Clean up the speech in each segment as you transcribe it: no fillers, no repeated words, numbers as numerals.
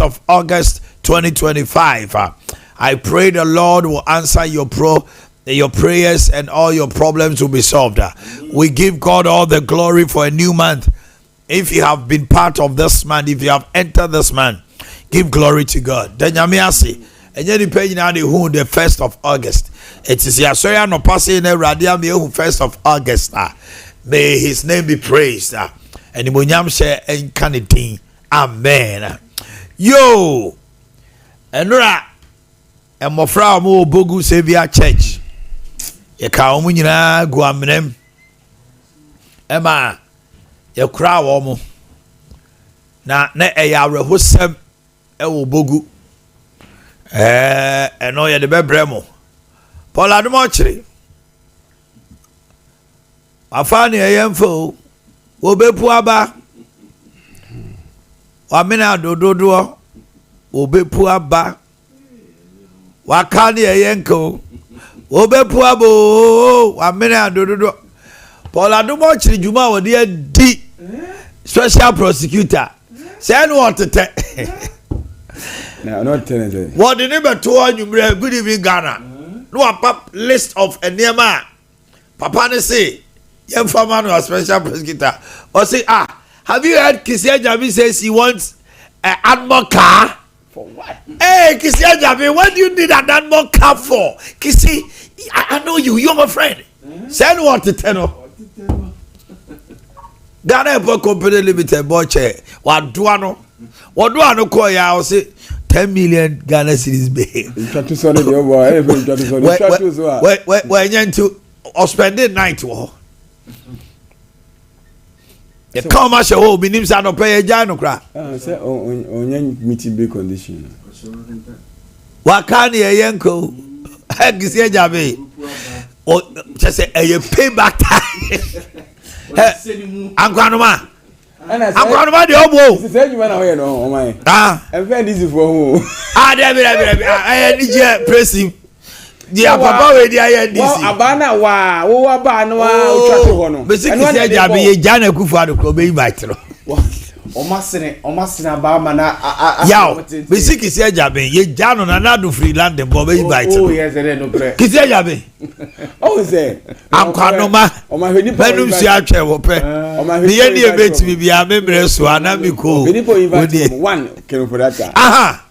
of August 2025. I pray the Lord will answer your prayers and all your problems will be solved. We give God all the glory for a new month. If you have been part of this month, if you have entered this month, give glory to God. Then Yamiasi, and then depending on the 1st of August. It is Yasoya no passing a radium 1st of August. May his name be praised. And the Munyam share and canity. Amen. Yo, Enra, and Mofra Mo Bogu Savior Church. Ye ka omu nyina gu amnem. Ema ye kra wo mo. Na eya rehosem e wo Bogu. Eno ye de bebre mo. Paul Adumo chiri. Afani eyemfo wo bepu aba. Wamina dododo obepu aba wakani eyenko obepu abo wamina dododo Paul Adumo chiri juma wodi di special prosecutor say no what te na not ten what the neighbor to anwumre good evening Ghana no pap list of enema papa ne say yemfa man was special prosecutor or say have you heard Kisia Jabi says he wants an animal car? For what? Hey, Kisia Jabi, what do you need an animal car for? Kisi, I know you. You're my friend. Send what to tell. Ghana Airport Company Limited, Boakye. What do I know? What do I know? Call ya? I'll say 10 million Ghana cedis. You try to solve your boy. Where you to spending night war? The commercial home in him no pay a jano cra. Say on meeting big condition. Wakani a yanko. Hegisia Jabe. Or just say a payback time. Anquanoma. Anquanoma the obo. Say you went away no my. I'm very easy for who. I need press him. Dia papa we dia ya DC. Abana wa wo aba no wa utwate ho no. Basically say Jabe ye jana kufu adokro be invite no. O masene aba ma na Yaw. Basically say Jabe ye jano na na do free land bo be invite no. Oh yes there no pre. Kisi Jabe. Oh say. Akwanoma. O ma hwani pa. Benum si atwe wo pe. Me ye ni e betimi bia memre so anamiko. Hwani po invite one kenu for that. Aha.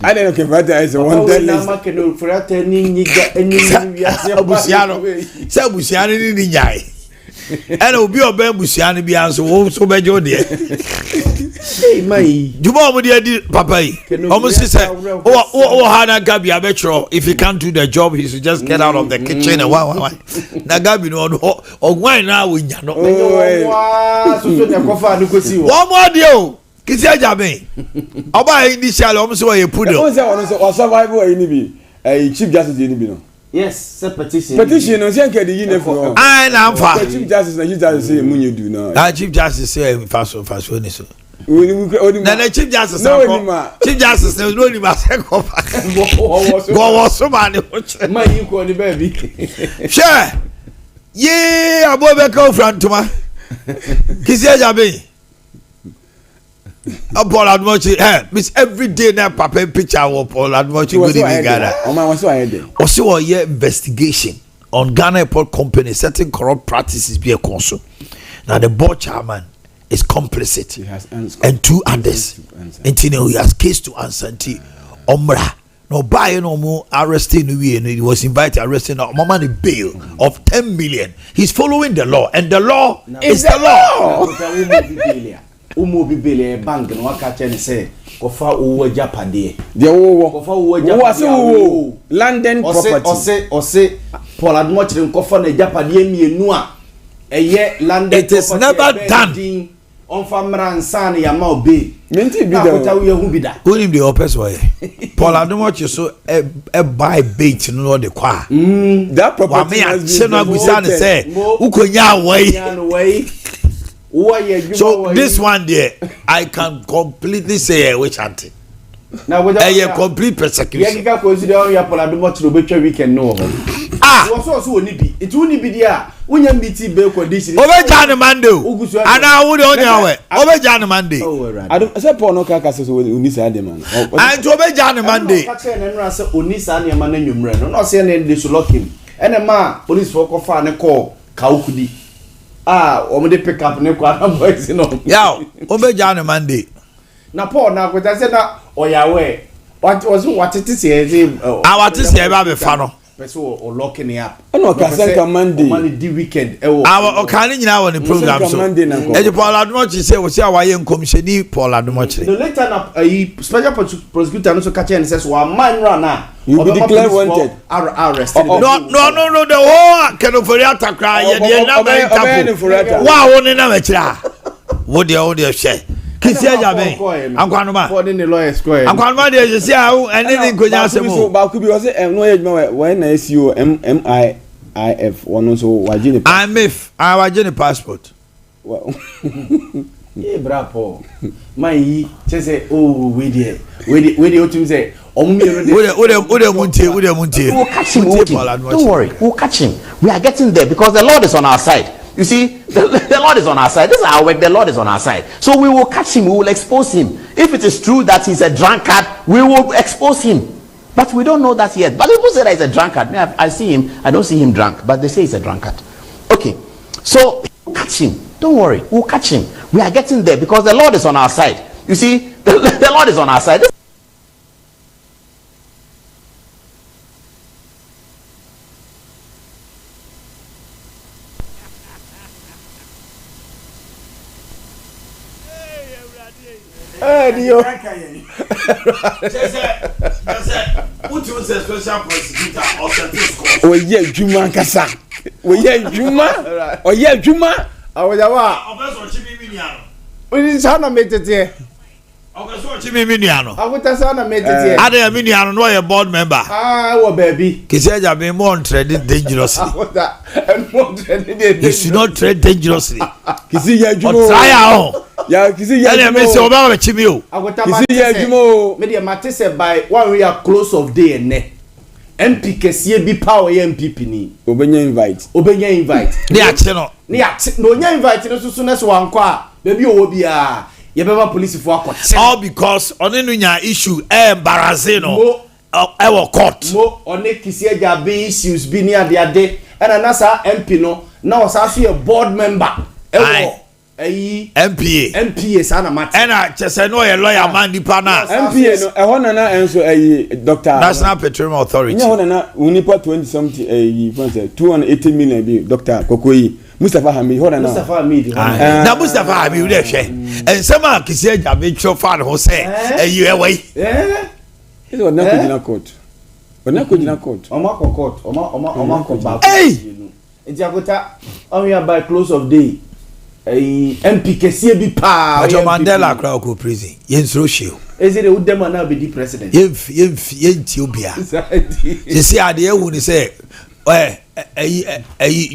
I don't know if that is one day. Busiano. Say Busiano ni nyai. And obi obe Busiano bi anso so bejo de. Hey mai. Juma mo de papa yi. Almost say o hana Gabi abetro if he can't do the job he should just get out of the kitchen and why. Na Gabi no ogwan na wo nya no. Wow, so ne kofa no kosi wo. One more deal. Kisi Jabe. Oba initial almost where you put it. Who say on survival any be chief justice any be no. Yes, petition. Petition no say nke the uniform. I na fa. Chief justice na chief justice say munye do no. Chief justice say faso ni so. Na chief justice chief justice no ni ma say ko fa. Go was so man. Man you ko ni baby. Sure. Ye abobe ka frantuma. Kisi Jabe. Paul Admochi, miss every day na papa picture of Paul Admochi good in Ghana. Also, a investigation on Ghana Airport Company certain corrupt practices be a consul. Now the board chairman is complicit and two others. Until he has case to answer. Until Omra no buy no more arresting. He was invited arresting Mama the bail of 10 million. He's following the law, and the law is the law. Umo bibele bank no waka chene say kofa owo japade de wo kofa owo japade London property ose Paul Adumo chire kofa na japade mienu a eye London it is never done on famra nsan ya ma obe menti bi da ko ta we hu bi da who him the opes way Paul Adumo chire so e buy bait no the kwa that property has been say ukonya away. So this one there, I can completely say which auntie. Now with a complete persecution. Yeah, consider your Paul Adumo to be weekend no. Ah, also woni bi. It woni bi dia. Wonya meeting be condition. Obeja Monday. Ana wo de onya we. Obeja Monday. I don't say Paul no kaka so oni sa de man. And to Obeja Monday. Ka che na nra say oni sa ne ma na nwumre no. No say na dey so lock him. Ene ma police for ko fa ne call Kaukudi. Ah, omo dey pick up ne kwa na boys no. Yaw, Obeja Monday. Na Paul na ko say na oyawe. What it is here? What is here about the funnel? Person or locking it up. I know Casenka Monday. Monday weekend. Our Okani now on the program. So, and Paul Admochi say, "Was your way in commission?" Paul Admochi. The later a special prosecutor also catch and says, "Well, man runner, you be declared wanted." Arrested. No. The whole can of Foriata cry. Wow, on another chair. What the share? Kisia Jabe. I'm going to for the lawyer square. I'm going to see how anything could just so Bakubi was when I see you MIIF one also wajini. I wajini passport. Well, yeah, bravo. My say, oh, we did what you say. We'll catch him. Don't worry, we'll catch him. We are getting there because the Lord is on our side. You see, the Lord is on our side. This is our work. The Lord is on our side. So we will catch him. We will expose him. If it is true that he's a drunkard, we will expose him. But we don't know that yet. But people say that he's a drunkard. I see him. I don't see him drunk. But they say he's a drunkard. Okay. So we'll catch him. Don't worry. We'll catch him. We are getting there because the Lord is on our side. You see, the Lord is on our side. Dio. What you say special prosecutor or discourse? oh yeah, Juma Kasa. Oh yeah, Juma. Oh yeah, Juma. Awajawa. Obeso chimimiano. We sana metete. Obeso chimimiano. Awuta sana metete. Ade Aminiano no a board member. Ah, wo baby. Kisia Jabe more trade dangerously. Awuta and more trade. You should not trade dangerously. Kisi ya Juma. Try out. Ya kisi ya Juma. Juma. Say oba chimio. Kisi ya Juma. Me dey matese by one we are close of day ne. MP kesiye bi power ye MPP ni. Obenya invite. They are cheno. No nya invite no susu na so wanko a. Baby owo bia. Ye beba police for akot. All because onenu nya issue embarrassing no. Ewo court. Mo one kisiye Jabe issues bi ni ade. And na sa MP no. Na o sa so a board member. Ewo. MPA sana mate. Ena chese no a lawyer man nipa na. MPA no ehon na enso Dr. National Petroleum Authority. Nya hon na unipa 20 something 280 million bi Dr. Kokoyi Mustafa Hamid hon na. Mustafa Hamid. Na Mustafa Hamid we dey hwe. Ensema Kisia Jabe tro fan ho say eyi ewai. This was not in court. When I could in court. Oma court. Oma ba. Hey. Ejagota on we by close of day. MP kesiye bi pa Ajo Mandela kra ko prison yensro hwe is it would them now be the president yenti obia se se ade ehu ni se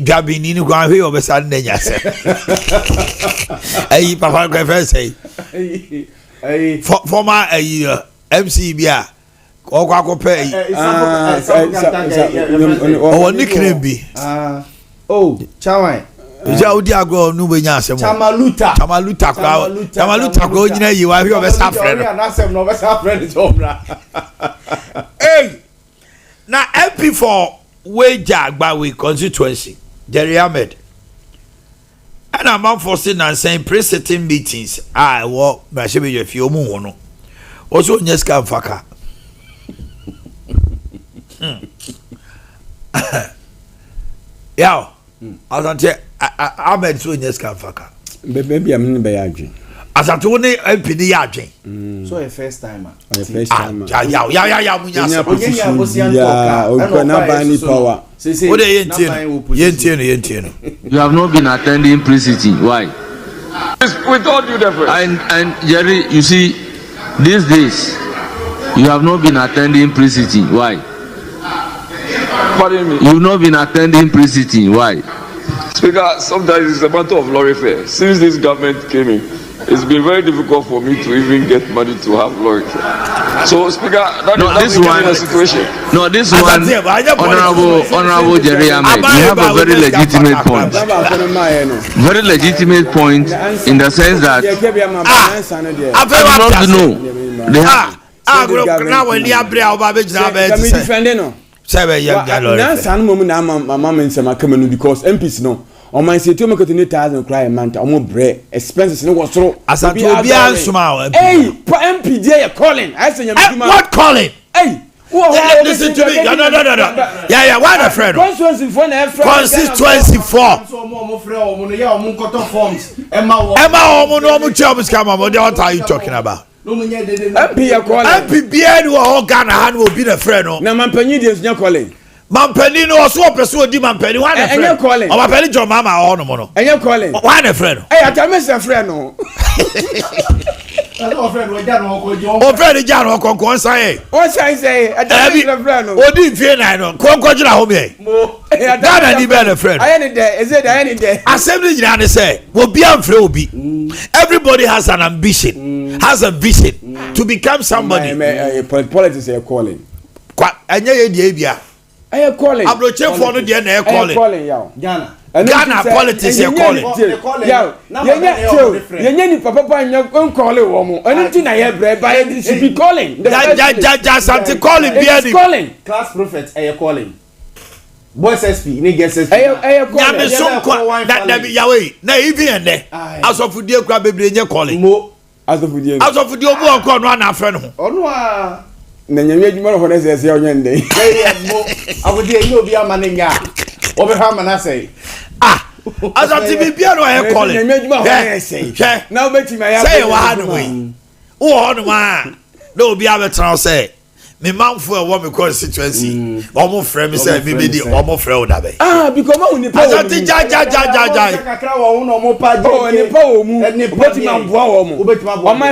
Gabini ni kwa hwe obesa ndenya se papa ko fe say former MC bia ko akope o nickname bi oh chawan Eja odi agro nu be nya asem. Chamaluta kwa onyina yi wa hwe obesa frɛ no. Na asem no obesa frɛ no jomra. Hey. Na MP for Weja Agbawe constituency, Jerry Ahmed. And I'm for sitting and saying pre-sitting meetings. I walk my shebe you feel mu also nyeska mfaka. Yaw. Asante Ahmed so nyeska mfaka. Baby am be adwen. Asante wo ne MP ni ya adwen. So a first timer. A first timer. Ya munya so. Yeah, o na ba ni power. What dey yentie no. You have not been attending pre-sitting. Why? With all due deference. And Jerry, you see, these days you have not been attending pre-sitting. Why? Pardon me. You have not been attending pre-sitting. Why? Speaker, sometimes it's a matter of lorry fare. Since this government came in, it's been very difficult for me to even get money to have lorry fare. So, Speaker, that No, is this how we one- get in a situation. No, this one, Honorable Jerry Ahmed, you have a very legitimate point. Very legitimate point in the sense that I do not know. They have. Now when you are defending because MPs no. On my city, I'm going to need 1,000 cry a month. I'm bread expenses. No what's wrong. as I told you, smile. Hey, MP, they are calling. I say, What calling? Hey, listen to me. No. Yeah. Why the friend? Constituency for Constituency 4. Emma, no jobs come on. What are you talking about? MP are calling. MP, BN or Ghana hand will be the friend. Now, my penny is not calling. Mampeni no so person di mampeni why the friend? Calling. O mampeni jo mama o no mo no. And you're calling. Why the friend? Hey, I tell me some friend no. O friend ja no konko say. What I say? I tell me some friend no. O di fie na no. Konko jira ho me. Ghana ni be the friend. I ain't there. Is it I ain't there? Assembly jira ne say, obi amfre obi. Everybody has an ambition, has a vision to become somebody. Politics are calling. Kwa enye ye die bia. I am calling. Abroche for no dey na calling. Calling yaw. Ghana politics are calling. Yaw. Yenye ni papa nya calling wo mo. Anything na ye bre by this be calling. Ja something calling bia di. Calling. Class prophet are calling. Boys SP ni get SP. I calling. Ya me so kwa that be yawe. Na even ende. Asofudie kura bebre nye calling. Mo Asofudie obu onko no na afre no. Onu a na nyame adwuma no na se onye ndey. Mo awodi ni obi amaninga. Obi ha manase. Asati bibia no e calling. Nyame adwuma ho na say. Na obeti ma ya. Say wa ha no we. Wo ho no ma. Na obi abetra say. Me manfo e wo me constituency. Omo frɛ me say me di omo frɛ wo da be. Because ma uni pa. Asati ja. Kakra wo no mo pa je. Ni pa wo mu. Obeti ma boa wo mu. O ma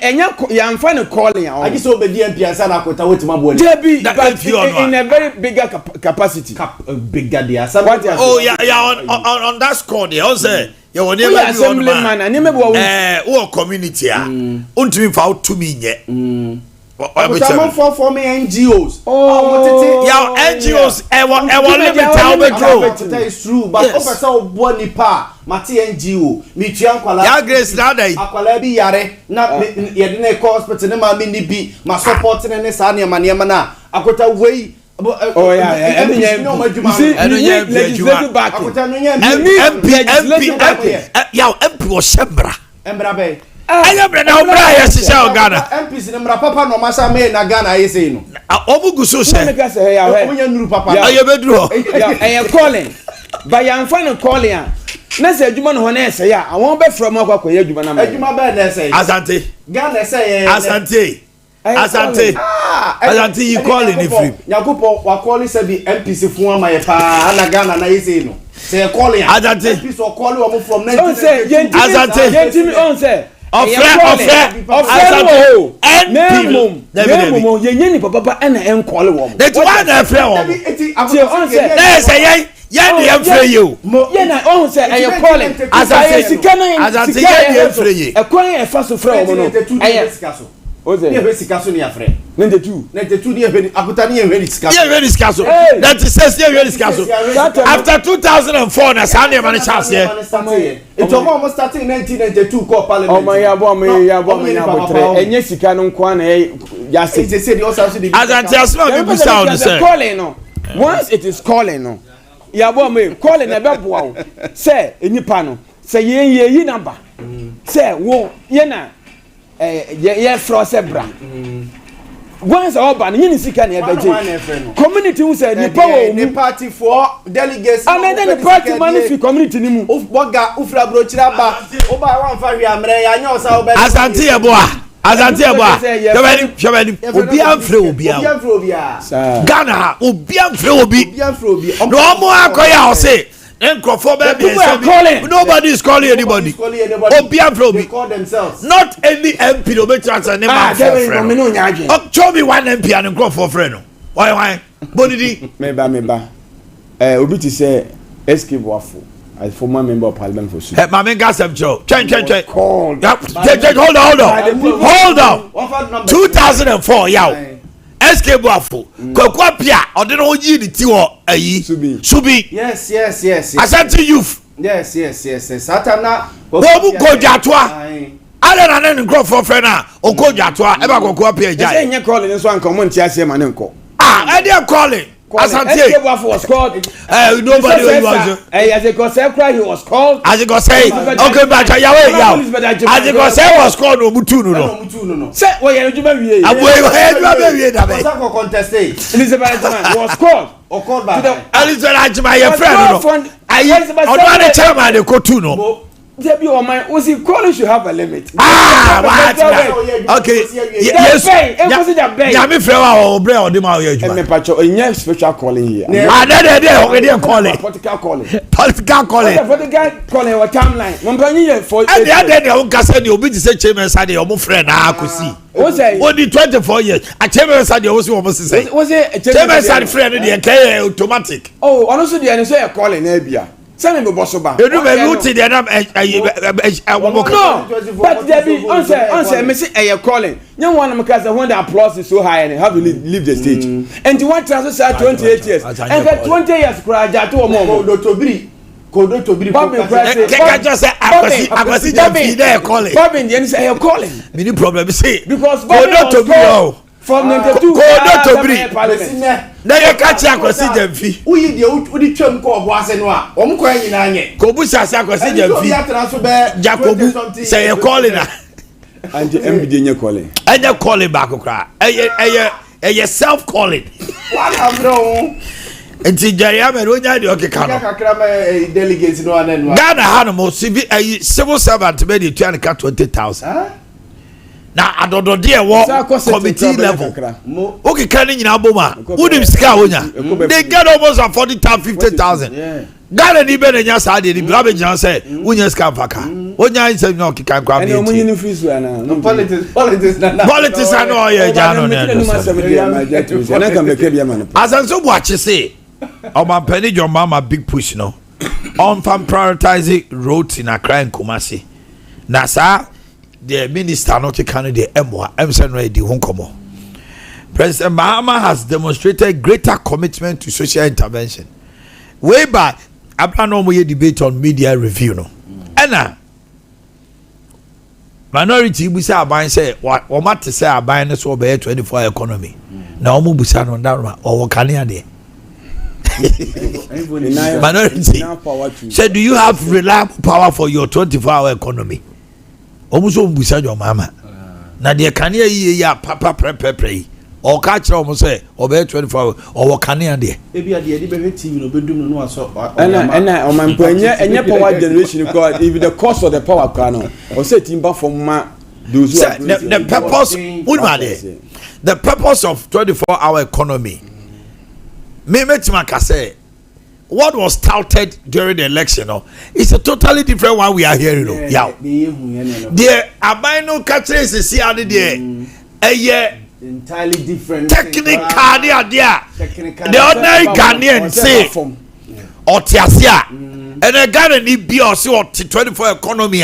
enya ya mfa ne calling ya. Agi so obedi MP ansa na akota wetima bo. JB in a very bigger capacity. Bigger there. Oh yeah on that score there. On say you will never be assemblyman and me bo wo community a. Untumi fa to me nye. Someone for me NGOs. Yeah, NGOs. That is true, but officer of Bonipa, Mati NGO, Michian Kuala. Yeah, Grace, Nada. Akwala bi yare na yedine cause but ne ma mini bi ma support ne ne sa ne maniamana. Akwata wey. Oh yeah. Legislative back. MP. Yeah, MP was Shembra. Embra be. Ayabra na obra ya sise o Ghana. MPs ne mra papa no masa me na Ghana yese no. Obugu so se. Omunya nuru papa. Ayebeduro. I am calling. But I am finding calling. Na say adwuma no ho na ese ya. Awon be from akwa ya adwuma na ma. Adwuma be na ese. Asante. Ghana say Asante. Asante you calling if you. Yakupo wa calling say be MPs fun ama ye pa na Ghana na yese no. Say calling. Asante. MPs o calling o from 19. Asante. Yentimi on say Ọfẹ NPM yenye ni papa na enkole wo. That one na frɛ wo. Na say yen dey frɛ you. Ye na on say I am calling. Asante sika dey frɛ you. Ekwan e fa so frɛ wo no. Oze. Ni sika so ni afrɛ. 92 ni ehwe akuta ni ehwe sika. Ye ehwe sika so. That says ye ehwe sika so. After 2004 na sa na man chance here. It almost starting 1992 call parliament. Oh my ya bo botre. Enye sika no nko na ya say the also the Asante asma be bisa on say. Calling no. Once it is calling no. Ya bo me calling na be boa wo. Say enipa no. Say ye yi number. Say wo ye na ye frose bra. Once oba ni sika na ebeje. Community who say ni power the party for delegates and then the party man fi community ni mu. Boga ufra brochira ba oba wan fa wi amre ya nya osa oba. Asante ye boa. Shobani obi amfre obi a. Ghana obi amfre obi. No mo akoya o say nobody is calling anybody. They call themselves. Not any MP no be chance name am. Show me one MP and call for friend. Why? Bonidi. Meba. Obi ti say escape wafo. as former member of parliament for Subi. Mami Gasem Joe. Check. Hold on. 2004, Yaw. SK Boafo. Kwakwa Pia, Odeno Oji the Tiwo ayi. Subi. Yes. Asante youth. Yes. Satana. Obu Kojatwa. Ala na nko for friend na Okojatwa e ba Kwakwa Pia jai. Say nye calling nso anka mo ntia se ma ne nko. Ade calling. Asante. SK Boafo was called. Nobody was. As a consequence he was called. As you go say, okay, but Yaw. As you go say was called Omutu no. Say we you be wie. What's contest? Elizabeth was called or called by Elizabeth my friend no. Odo chairman de kotu no. Debi o man was he calling should have a limit. Okay. Yes. Ya me friend wa obre odi ma oye adwuma. Me pacho enye special calling here. There we dey calling. Political calling. Political calling or timeline. Mo pan ye for there o gasa de obi ti say chairman sa de o mo friend na akosi. O say only 24 years. A chairman sa de o si o mo say. Was it chairman sa friend de dey automatic. Oh, honestly dey say calling na bia. Send me boss ba. You do me route the nam no, but there be answer me say calling. You want to because when the applause is so high and have to leave the stage. And you want to say 28 years. And for 20 years cry ja to omo. Kodo tobiri. Can just say akwasi jamfi there calling. Bobin dey say calling. Many problem say because Kodo tobiri from 92 Kodo tobiri. Na ye catch akwasi jamfi. Uyi de udi twam ko obo ase no a omko anyina anye. Kobusa ase akwasi jamfi. Jacobu say you calling na. And the MBD nye calling. Anya calling back okra. Eye self calling. What have no? Enti Jerry me onya de okeka no. Kakra me delegates no anenu. Ghana ha no civil servant be dey 20,000. Na adodo de wo committee level. Okeka ni nyina boma. Udim sika wonya. They get almost 40,000 50,000. Ghana ni be nya sa de ni bla be nya say wonya sika faka. Wonya say no okeka kwa me. And omunyi ni free so na. Politics na. Politics na no ye ja no na. Asanso Boakye say Omanhene Yaw mama big push no on farm prioritizing roads in Accra and Kumasi. Na sa the minister not can the emwa emsen ready honkomo. President Mahama has demonstrated greater commitment to social intervention. Way back, Abraham no more debate on media review no. Ena minority busa aban say what matter say aban so be 24 economy. Na omu busa no ndaroma o kanea de. Minority said, do you have reliable power for your 24-hour economy? Almost busa your mama. Now the Kanye ya papa pre or catch almost say or 24 hours or Kanye there. Maybe at the TV no bedroom no so. And on my power generation because if the cost of the power can or say timber from those the purpose the purpose of 24-hour economy. Say, what was touted during the election it's a totally different one we are hearing. The abino catches is here entirely different technical idea. The ordinary Ghanaian say or Tiasia and a Ghana need be or 24 economy.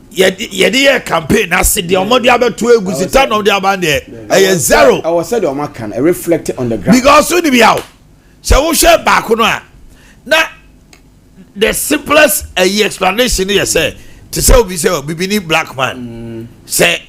Yet campaign I said the Omodia to a Gusitan of the Abande a zero. I was said on my can reflect on the ground because soon be out. So we share back on now the simplest explanation here say to say we say we need black man say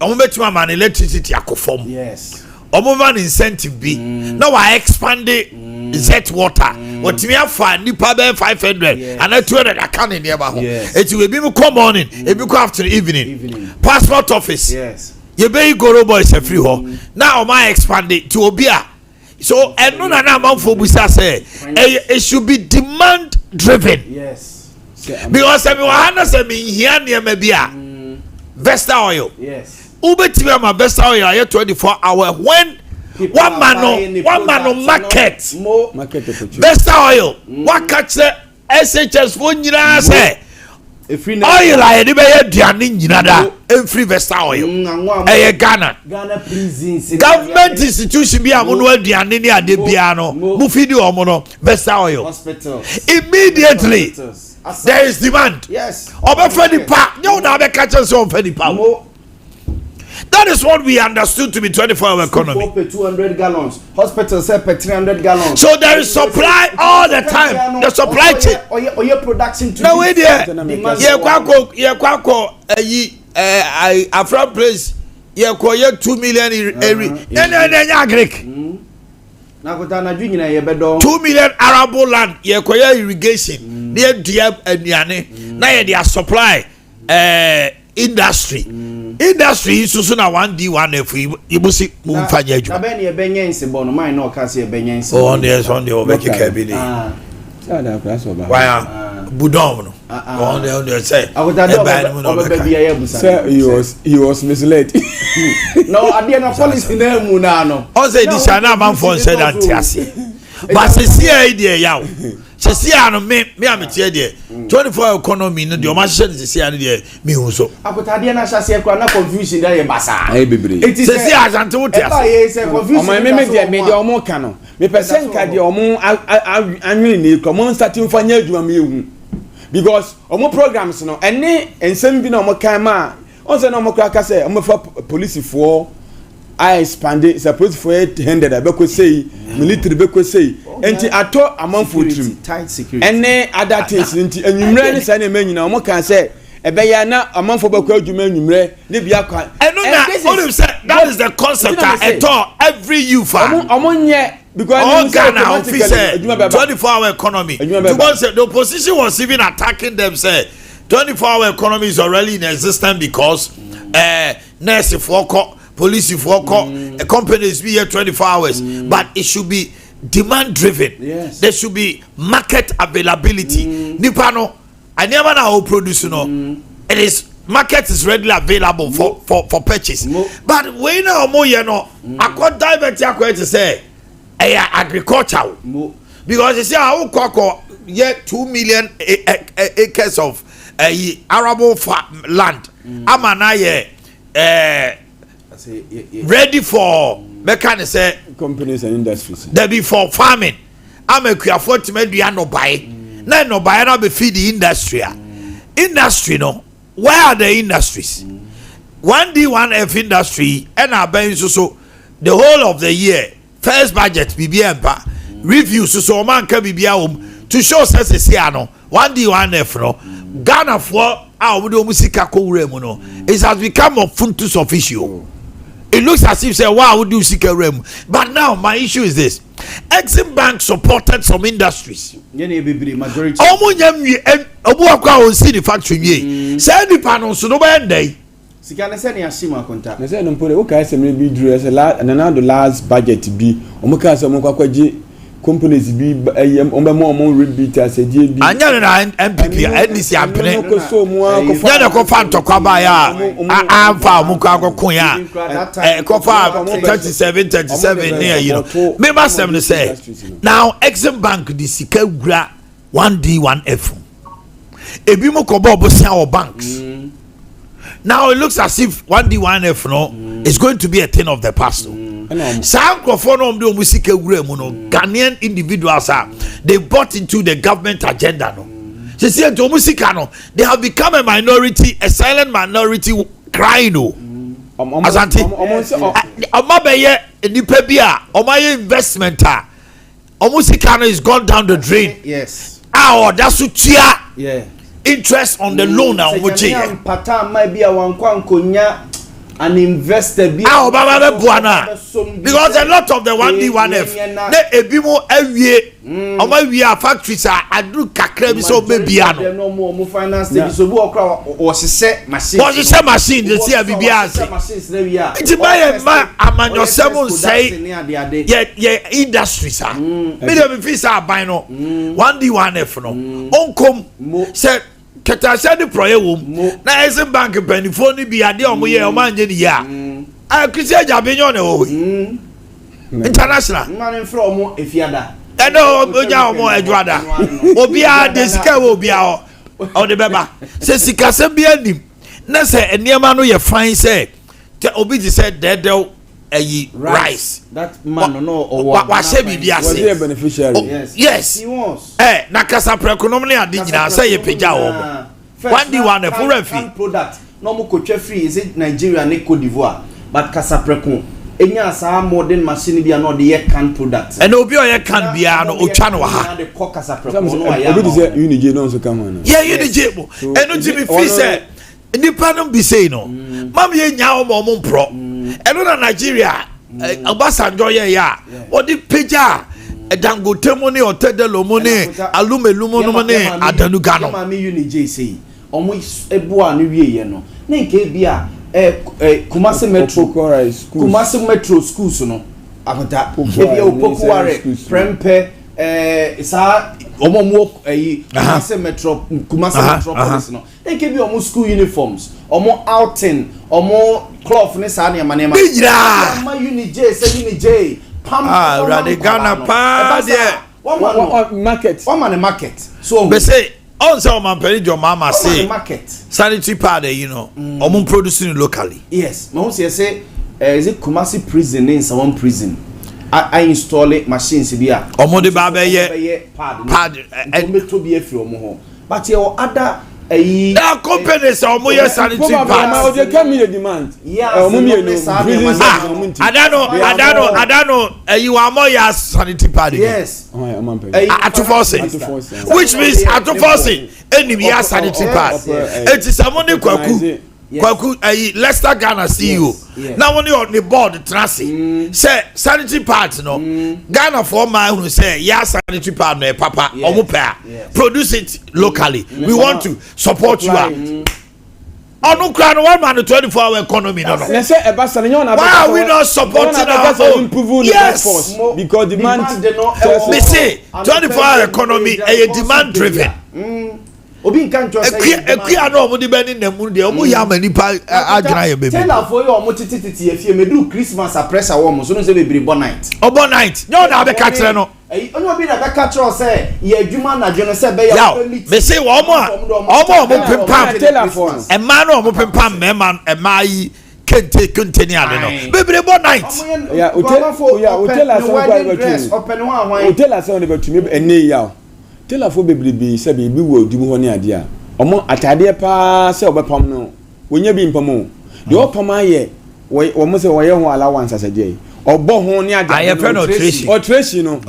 omo man electricity akofom yes omo man incentive be now I expand it Z water what me afa nipa be 500 and 200 account in nearby home it will be come morning it be come after evening passport office yes you be go boys a free home now my expand it to obia. So, and no, for Busa say it should be demand driven. Yes. Because I mean, here near maybe Vesta oil. Yes. Ubetima my Vesta oil here 24 hours when one man on market. Vesta oil. What catch the SHS 1 year say oil I de be aduane nyina da every vesta oil Ghana prisons government institution bi amono aduane ni ade bia no mu fidi omo no vesta oil hospitals immediately there is demand. Yes. Obefedi pa nyo na be catch us on fedi pa. That is what we understood to be 24-hour economy. Per 200 gallons. Hospitals sell per 300 gallons. So there is supply all the time. The supply chain. Or your production to no way there. Ye kwako I from place ye koye 2 million Greek. 2 million arable land ye koye irrigation. They dia aduane na ye dia supply industry so na 1D1F ibusi mumfanya ejuma na be ne benye nsebo no man no ka se benye nsebo on the obeki kabili sada class oba why budom no on the say he was misled no ade na policy na mu na no o say this na man for say that tiase but see idea yaw se ano me ametie de 24 economy no de o ma hye se ano de me hu so akotade na hye se kwa na confusion da ye basa ai bebre se asante wo tia se confusion me de o mo ka no me person ka de o mo anwene ne ko mo starting fanya aduma me hu because o mo programs no ene ensem bi na o mo kan ma on se na o mo kra say o mo fa police for I expanded suppose for 800 abeko say military beko say enti ato amanfo trim tight security ene other things enti anwumre ne say na manyina o mo kan say ebeya na amanfo beko adwuma anwumre ne bia kwa eno na all say that is the concept at all every youth omonye because all Ghana officer 24-hour economy the opposition was even attacking them say 24-hour economy is already in existence because nurse for police for companies be here 24 hours but it should be demand driven. Yes. There should be market availability nipa no anyama na o produce no it is market is readily available for purchase but when na omo ye no akọ divert akọ to say agriculture because you see how kwakọ ye 2 million acres of arable land amana ye ready for mechanic say companies and industries there be for farming I'm a for to make no buy no buy na be feed the industry no where are the industries 1D1F industry and our buying so the whole of the year first budget BBM review so man can be to show us say no 1D1F no Ghana for our musika ko remu no it has become a funtus of issue. It looks as if say wow would do seek a rem but now my issue is this Exim Bank supported some industries majority obu akwa on see the factory ye say the panel so no be ndai sika na se ne ashima konta na se no mpore o ka se me bi duru se la na the last budget bi o mo ka se mo kwakwaje companies bi mo repeat as a bi anya na MPP NDC ampene ya na ko fa ntokwa ba ya amfa mu kwa akokon ya ko fa 37 near you know me ma sem ne say now Exim Bank di sika gura 1D1F ebi mo ko bo bosia o banks now it looks as if 1D1F no is going to be a thing of the past. Some Ghanaian individuals they bought into the government agenda. They have become a minority, a silent minority crying. Asante. Investment. Is gone down the drain. Yes. That's what interest on the loan now pattern might be a one an investor be because a lot of the 1D1F they ebimo ewie we are factories are do kakra bi so be bia no finance dey so bu okra o sese machine dey see bibia ase it buy amanyo seven say ye industries me dey feel say buy no 1D1F no onkom say Ketasha the prayer womb na Exim Bank penifo ni bi ade omo ye omo anje ni ya Christian Jabinyo ne o international man fro omo efiada no oja omo ejuada obi a desika obi a o de beba se sikase bia nim na se eniema no ye fine say obi ji say dedel ayi rice that man no wa she bibia was he a beneficiary? Yes he was na kasa prekonom ne ade nyina say ye pagya wo one day one for refi product no mo kotwa free is it Nigeria ne Cote d'Ivoire but kasa preko enya sa modern machine bia no de can product and obi o ye can bia no otwa no ha de kasa preko no ya obi say unije no so come on yeah unije mo enu ti be free say nipa no be say no mam ye nya o mo mpro enu na Nigeria Obasanjo ye ya odi pagya Dangote mo ne otedelo mo ne alumelu mo no ne adanuga no ma me unije say omo ebua no wie ye no na nke bia Kumasi Metro schools no akota ebia opokuware prempe isa omo Kumasi Metro Metropolis no na nke bia omo school uniforms omo outing omo cloth ne sa na manema ma unije say unije pam Radegana pa there one market so be say on some man peri jo mama say market sanitary pad you know omo producing locally yes ma who say is it Kumasi prison in some prison I install it machines bia omo de ba be ye pad meto bi afri omo ho but your other that company say omo ye sanitary pad they come in demand omo me no I don't know you are more ya sanitary pad yes atuforce which means atuforce enemy ya sanitary pad it is amoni kwaku Leicester Ghana CEO now only on the board transi say sanitary pad no Ghana for man who say ya sanitary pad no papa omo pa produce it locally we want to support you out onu kra no one man 24-hour economy no let's say ebasa nyo na why are we not supporting our own yes because demand me say 24-hour economy a demand driven obi nkan cho say ekia no omo di beni namu de omo ya manipa agina ye bebe tell for you omo tititi afie me do Christmas a pressure wo mo so no say be bon night obo night nyo na be ka kire no onye obi na be ka kire say ye adwuma na dwe no say be ya me say wo omo pimpam e ma no omo pimpam me man e ma yi kente ni ade no bebere bon night yeah hotel as on the to me ene ya tell afo bebrebe se be bi wo dimu ho ne ade a omo atade pa se obepam no wonya bi mpam de opam aye wo mo se wo ye ho allowance asaje obo ho ne ade aye friend altration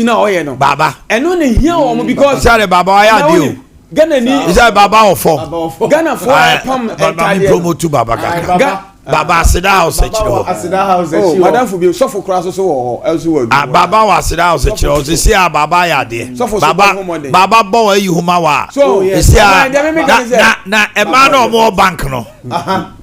na oye no baba eno ne hia wo because say baba ya de o Ghana ni is that baba of four Ghana for pam entire promote to baba kaka baba asida house oh madam for be so for cross so wo else wo baba wa asida house o se see baba ya de baba bo wa yi huma wa so see na e ma no mo bank no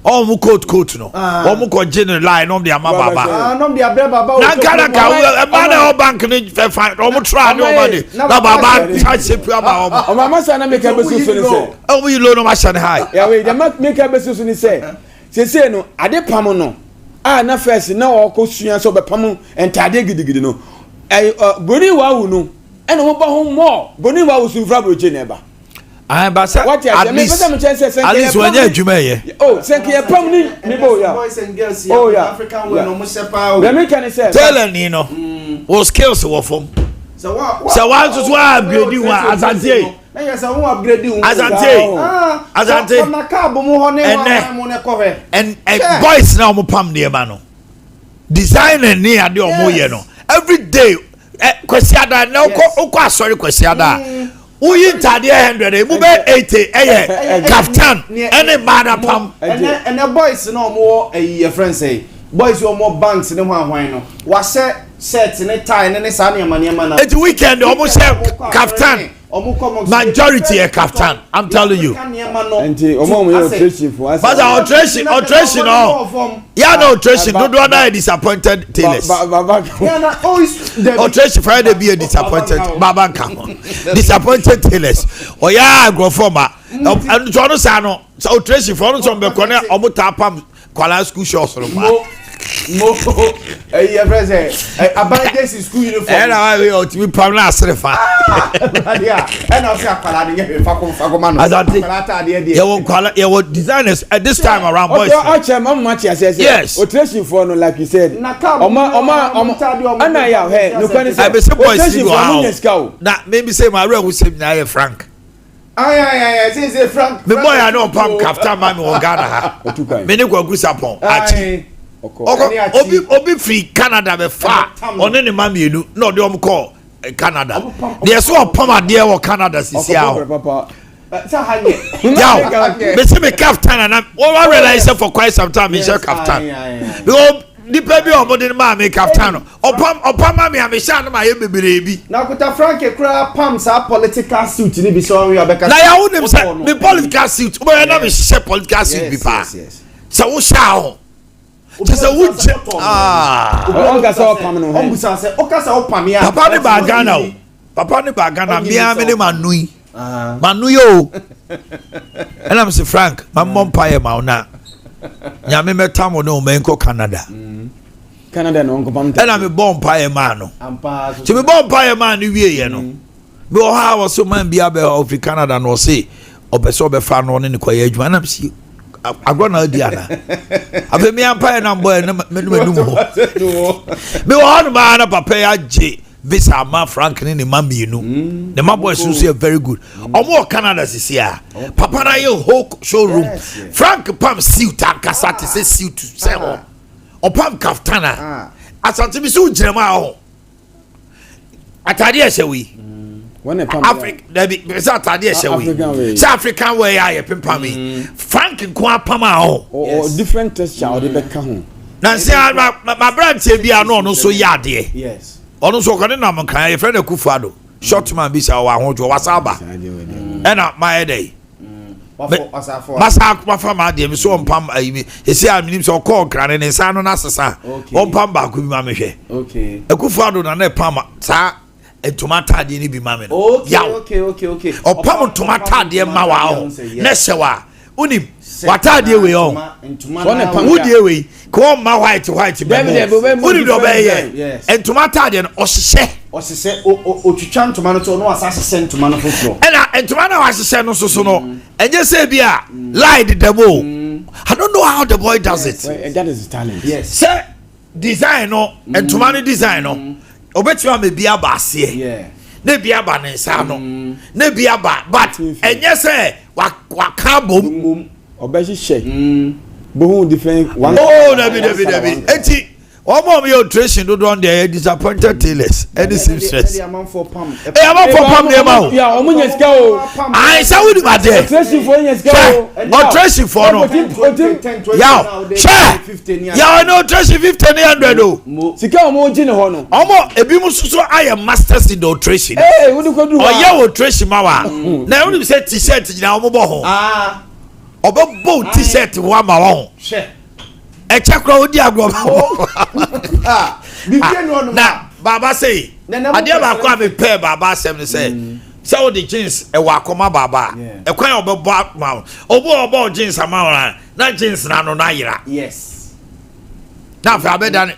o mu coat no o mu ko general line no de ama baba no de abia baba na kana ka e ma na bank no fine o mu try no money na baba charge pure ama o mama say na make a besu so ni say o mu loan no ma shine high yeah we dey make a besu so ni say say no ade pam no na first na o ko sua so be pam entade gidigidi no boni wa wu no e no ba ho mo boni wa wu sunfra broche na ba ba say at least when you adwuma ye senke pam ni bo ya boys and girls here African we no mo sepa we me can say tell ni no o skills wo fom so what so upgrade one asante na yes I won upgrade you asante na ka bo mo ho ne mo ne ko he and boys now mo pam ne ma no design ni ade o mo ye no every day kwesi ada na ko asori kwesi ada uyi ntade 100 mu be 80 kaftan any mother pam and boys no mo your friend say boys you more banks ne ho ahwan no wa set ne tie ne sa ne ma na it's weekend almost kaftan majority a kaftan I'm telling you enti omo mo operation for but operation no yeah no operation do na disappointed tailors yeah na operation Friday be a disappointed baba come disappointed tailors oh yeah go former and so no say no operation for no so be kone omo tapam kwala school shows no mo your friend say abandon school uniform. And I will to be proud Srefa. And I'll say Fakomano. I don't think you will designers at this time around boys. Yes. Otresi for no like you said. Ana ya hey no kwani say. I be say boys na maybe say my real say na Frank. Say Frank. Me boy I know pam kafta ma me Ghana ha. Me ne kwagu sapon achi. Obi free Canada be far. One ne ma mienu na ode om call Canada. Dey so pam ade e wo Canada sisi a. Yeah, me say me kaftan na we realize for quite some time me share kaftan. Because the baby obodi ma me kaftan. Opam ma me amesha na ma ye beberebi. Na kuta Frank kra pam sa political suit ni bi so we abeka. Na ya won say me political suit. Obo na me share political suit bi pa. So wo sha ho. Just a wood Oga sa opam no. Ombusa say okasa opam ya. Papa ni ba Ghana o. Papa ni ba Ghana me me manui. Manui o. And I'm say Frank, my mom pay ma una. Nyame metam no menko Canada. Canada no nko pam. And I'm born pay ma no. So me born pay ma no wie ye no. Me o ha was so man bia be of Canada no say obeso be fa no ne koye adwuma na see agona diana. Abe me ampa na boy na me no mo. Me o ma na papa ya je visa ma Frank ni ma mienu. The ma boys so very good. Omo Canada sisi a. Papa na ye whole showroom. Frank pam suit akasa te say suit say o pam kaftana. Asante bi so jirema ho. Atade e hyewi. When pam Africa there be atade e hyewi. South African way aye pempami. Frank nko pam a ho. Or different texture or the beka ho. Na say my brand say bia no so yade. Yes. Ono so kone na monkan ye friend Akufado short man bi sa wa hojo wasaba ena my day masa ma de me so mpam ayi esi aminim so call krane ne nsa no na sesa ompam ba ku bi ma me hwe Okay. Akufado na pam sa entomata de ni bi ma me no Okay. opam tomata de ma wa ho na sewa unim watade we on wudie we ko ma white be unim do be ye entomata de no osese otwitwa ntoma no to no asase ntoma no foforo ena entoma na wasese no so no enje say bia lie the demo. I don't know how the boy does it. That is his talent. Yes. Say design no entoma no design no obetua me bia ba ase ne bia ba ne sa no ne bia ba but enye say waka bom obeji she bohu different one. Oh David eti omo me illustration do don dey disappointed tailors any seamstress amount for pam dey ma o yeah omo nyesika o ai sa we di ba dey illustration for nyesika o illustration for no ya no illustration 1500 o sika omo ji ne ho no omo ebi mu suso I masters in the illustration we do kodu oye illustration ma wa na we say t-shirt gina omo bo ho obo t-shirt wa ma wa ho echakra odi agroba na baba say ade ba kwa me pair baba sem ne say so the jeans e wa koma baba e kwan obebo ma obo jeans ama na jeans na no na yira yes na fa bedan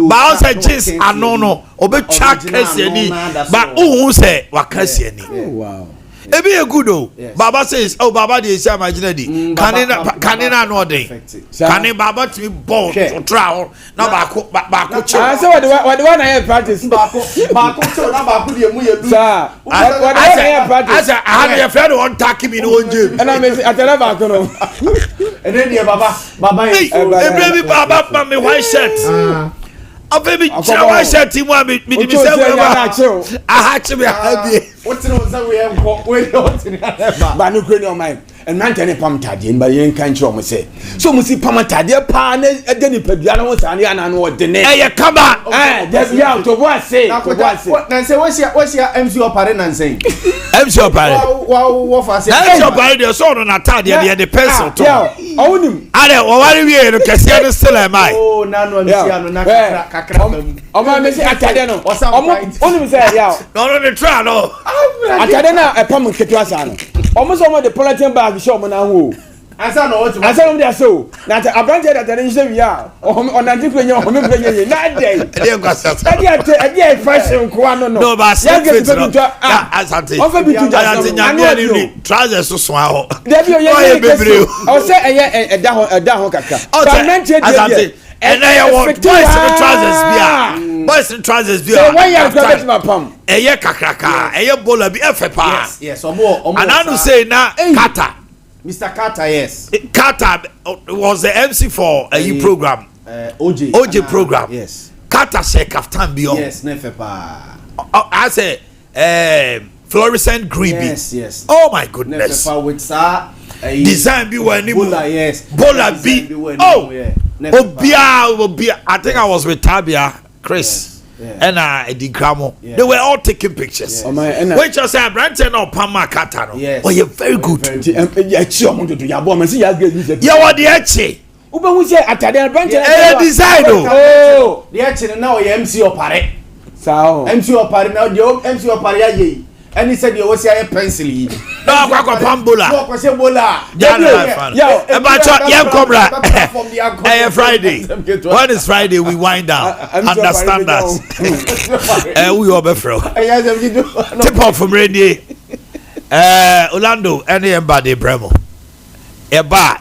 ba o say jeans ano no obetwa kasi ani ba uhu say wa kasi ani wow ebi e good o baba says oh baba dey say imagine di kanina no dey kanin baba to ball try na ba ko cha say what the one I practice ba ko na ba ko dey mu ye du sir what I practice I had your friend one tack me no nje and I me atele ba ko no and then the baba baby baba me white shirt a baby white shirt mu me di say I had to be happy what no say we have what ba no crane on mind and man tell pam tade ba yen kan kire o say so mu si pam tade pa na ade ni padua na won sa na na no de ne eh kama just yeah to go say na say what MC opare na say MC opare wa fa say MC opare de so no na tade de pencil to onim ale o wari wie no kese no still am I oh na no MC no na kakra o ma me say atade no onim say yeah no the try no atade na pam ketu asa no omo so mo de polythene bag show mo na ho Asa no what? Asa no dey so. Na abranche that dey nse wi a. On na different o me brenye na dey. E dey kwasa. E dey fashion ko ano no. No ba say fit no. Asante. O fa bi tu ja. Asante nyame ni trousers so so aho. Dey bi o ye bebre. O say eda ho kaka. Asante. And I want boys in trousers bia. Boys in trousers bia. So why you grab my palm? Eye kakraka, eye bola bi efepa. Yes, omo. And I say na Carter. Mr. Carter, yes. Carter was the MC for a program. OJ program. Yes. Carter say kaftan bi on. Yes, nefepa. I say fluorescent green. Yes. Oh my goodness. Nefepa with sa design bi wani mu. Bola, yes. Bola bi. Oh. Obia. I think I was with Tabia, Chris, and Eddie Gramo. Yeah. They were all taking pictures. Yes. Which was a brand no Pama Katano. Yes. Oh, you're very good. Yeah, what the Eche? Who say Atade branch? Design. Oh, the Eche now MC Opare. So MC Opare now the MC Opare ye. And he said you was here pencil. No, Pambola. No, kwase bola. Yeah, about your cobra. Friday. When is Friday? We wind down. Understand that. We all be fro. Tip off from Randy. Orlando. Any embody Bremo. Eba.